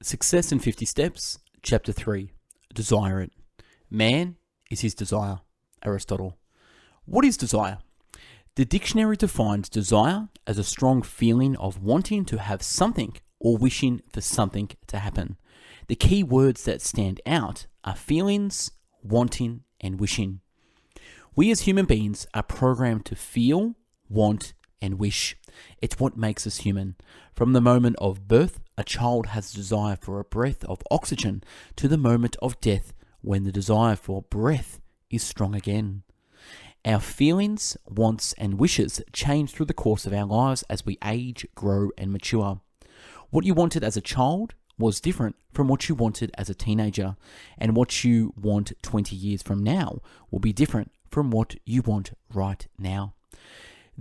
Success in 50 Steps, Chapter 3. Desire it. Man is his desire. Aristotle. What is desire? The dictionary defines desire as a strong feeling of wanting to have something or wishing for something to happen. The key words that stand out are feelings, wanting, and wishing. We as human beings are programmed to feel, want, and wish. It's what makes us human. From the moment of birth, a child has a desire for a breath of oxygen to the moment of death when the desire for breath is strong again. Our feelings, wants, and wishes change through the course of our lives as we age, grow, and mature. What you wanted as a child was different from what you wanted as a teenager, and what you want 20 years from now will be different from what you want right now.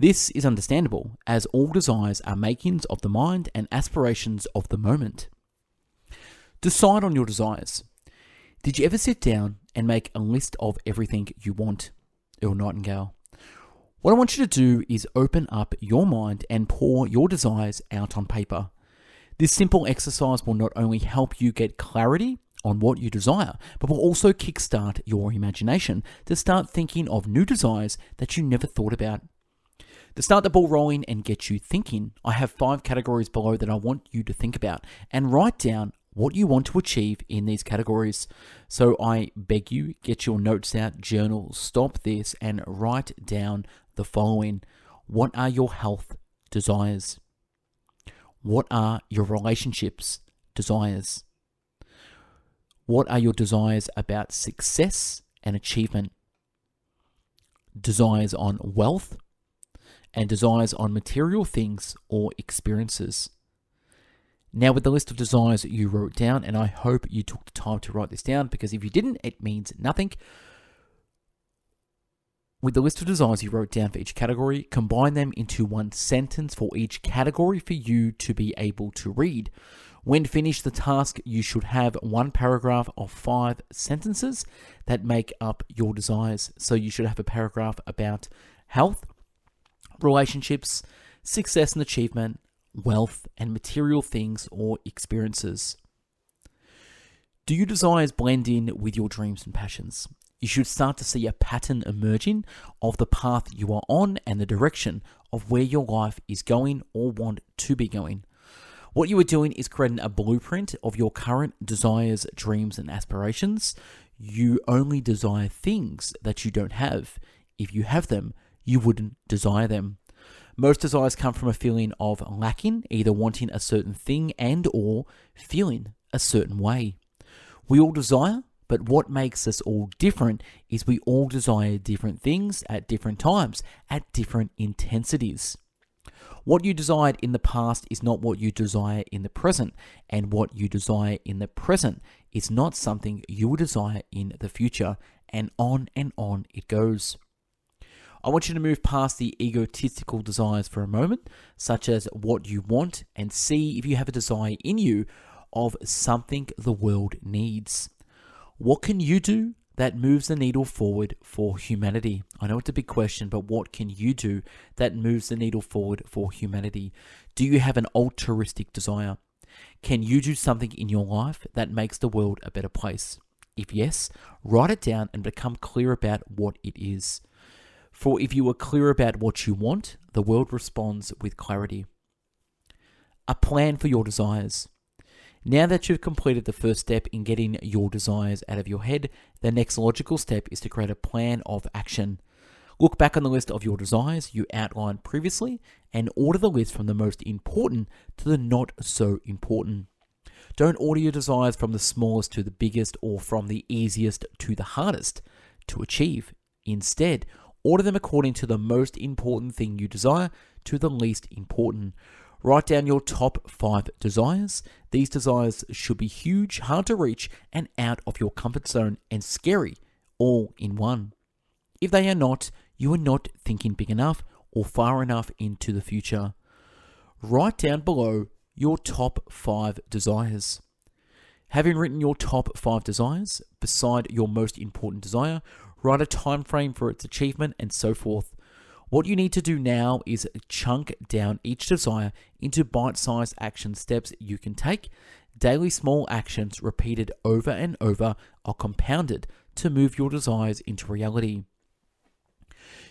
This is understandable, as all desires are makings of the mind and aspirations of the moment. Decide on your desires. Did you ever sit down and make a list of everything you want? Earl Nightingale. What I want you to do is open up your mind and pour your desires out on paper. This simple exercise will not only help you get clarity on what you desire, but will also kickstart your imagination to start thinking of new desires that you never thought about. To start the ball rolling and get you thinking, I have 5 categories below that I want you to think about and write down what you want to achieve in these categories. So I beg you, get your notes out, journal, stop this, and write down the following. What are your health desires? What are your relationships desires? What are your desires about success and achievement? Desires on wealth and desires on material things or experiences. Now, with the list of desires that you wrote down, and I hope you took the time to write this down, because if you didn't, it means nothing. With the list of desires you wrote down for each category, combine them into one sentence for each category for you to be able to read. When finished the task, you should have one paragraph of 5 sentences that make up your desires. So you should have a paragraph about health, relationships, success and achievement, wealth, and material things or experiences. Do your desires blend in with your dreams and passions? You should start to see a pattern emerging of the path you are on and the direction of where your life is going or want to be going. What you are doing is creating a blueprint of your current desires, dreams, and aspirations. You only desire things that you don't have. If you have them, you wouldn't desire them. Most desires come from a feeling of lacking, either wanting a certain thing and or feeling a certain way. We all desire, but what makes us all different is we all desire different things at different times, at different intensities. What you desired in the past is not what you desire in the present, and what you desire in the present is not something you will desire in the future, and on it goes. I want you to move past the egotistical desires for a moment, such as what you want, and see if you have a desire in you of something the world needs. What can you do that moves the needle forward for humanity? I know it's a big question, but what can you do that moves the needle forward for humanity? Do you have an altruistic desire? Can you do something in your life that makes the world a better place? If yes, write it down and become clear about what it is. For if you are clear about what you want, the world responds with clarity. A plan for your desires. Now that you've completed the first step in getting your desires out of your head, the next logical step is to create a plan of action. Look back on the list of your desires you outlined previously and order the list from the most important to the not so important. Don't order your desires from the smallest to the biggest or from the easiest to the hardest to achieve. Instead, order them according to the most important thing you desire to the least important. Write down your top 5 desires. These desires should be huge, hard to reach, and out of your comfort zone, and scary, all in one. If they are not, you are not thinking big enough or far enough into the future. Write down below your top 5 desires. Having written your top 5 desires, beside your most important desire, write a time frame for its achievement and so forth. What you need to do now is chunk down each desire into bite-sized action steps you can take. Daily small actions repeated over and over are compounded to move your desires into reality.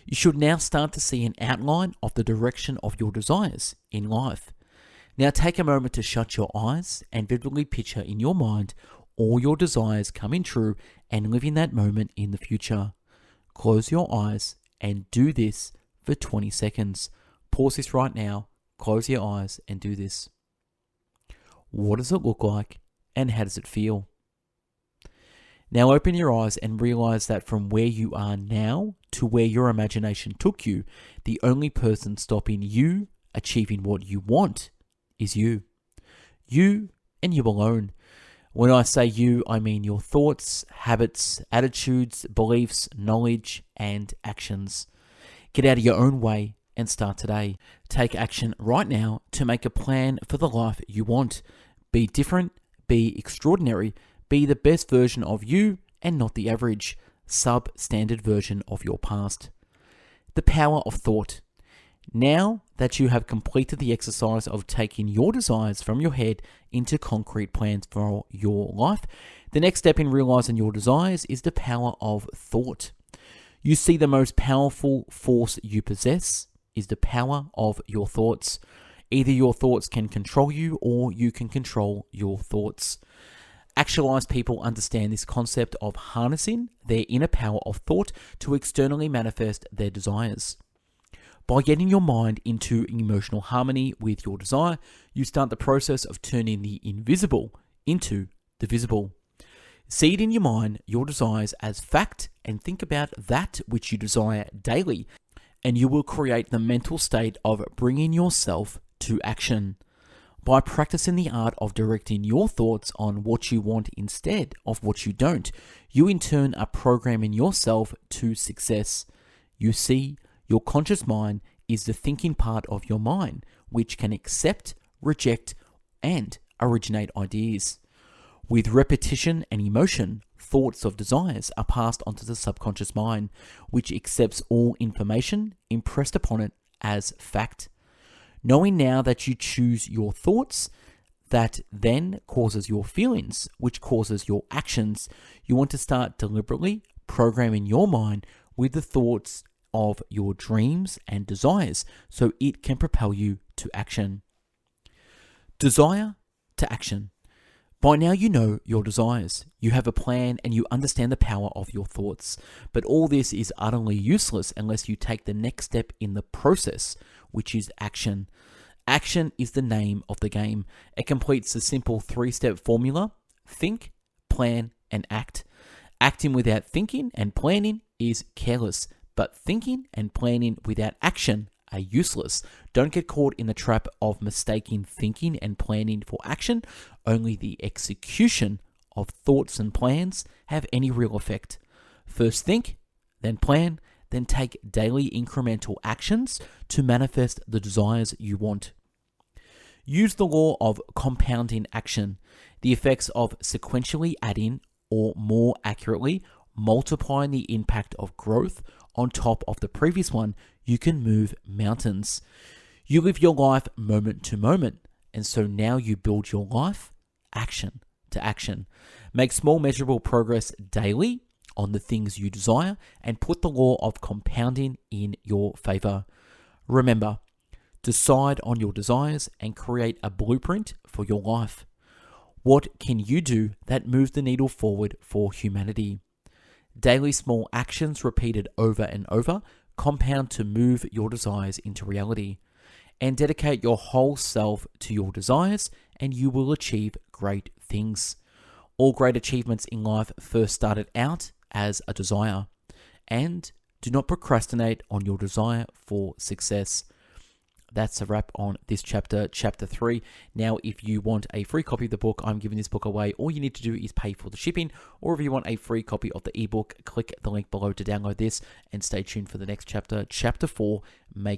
You should now start to see an outline of the direction of your desires in life. Now take a moment to shut your eyes and vividly picture in your mind all your desires coming true and live in that moment in the future. Close your eyes and do this for 20 seconds. Pause this right now, close your eyes and do this. What does it look like and how does it feel? Now open your eyes and realize that from where you are now to where your imagination took you, the only person stopping you achieving what you want is you. You and you alone. When I say you, I mean your thoughts, habits, attitudes, beliefs, knowledge, and actions. Get out of your own way and start today. Take action right now to make a plan for the life you want. Be different, be extraordinary, be the best version of you and not the average, substandard version of your past. The power of thought. Now that you have completed the exercise of taking your desires from your head into concrete plans for your life, the next step in realizing your desires is the power of thought. You see, the most powerful force you possess is the power of your thoughts. Either your thoughts can control you or you can control your thoughts. Actualized people understand this concept of harnessing their inner power of thought to externally manifest their desires. By getting your mind into emotional harmony with your desire, you start the process of turning the invisible into the visible. See it in your mind, your desires as fact, and think about that which you desire daily, and you will create the mental state of bringing yourself to action. By practicing the art of directing your thoughts on what you want instead of what you don't, you in turn are programming yourself to success. You see, your conscious mind is the thinking part of your mind, which can accept, reject, and originate ideas. With repetition and emotion, thoughts of desires are passed onto the subconscious mind, which accepts all information impressed upon it as fact. Knowing now that you choose your thoughts, that then causes your feelings, which causes your actions, you want to start deliberately programming your mind with the thoughts of your dreams and desires so it can propel you to action. Desire to action. By now you know your desires, you have a plan and you understand the power of your thoughts, but all this is utterly useless unless you take the next step in the process, which is action. Action is the name of the game. It completes the simple 3-step formula: think, plan, and act. Acting without thinking and planning is careless, but thinking and planning without action are useless. Don't get caught in the trap of mistaking thinking and planning for action. Only the execution of thoughts and plans have any real effect. First think, then plan, then take daily incremental actions to manifest the desires you want. Use the law of compounding action, the effects of sequentially adding, or more accurately, multiplying the impact of growth on top of the previous one. You can move mountains. You live your life moment to moment, and so now you build your life action to action. Make small measurable progress daily on the things you desire and put the law of compounding in your favor. Remember, decide on your desires and create a blueprint for your life. What can you do that moves the needle forward for humanity? Daily small actions repeated over and over compound to move your desires into reality. And dedicate your whole self to your desires and you will achieve great things. All great achievements in life first started out as a desire. And do not procrastinate on your desire for success. That's a wrap on this chapter, chapter 3. Now, if you want a free copy of the book, I'm giving this book away. All you need to do is pay for the shipping, or if you want a free copy of the ebook, click the link below to download this and stay tuned for the next chapter, chapter 4, Make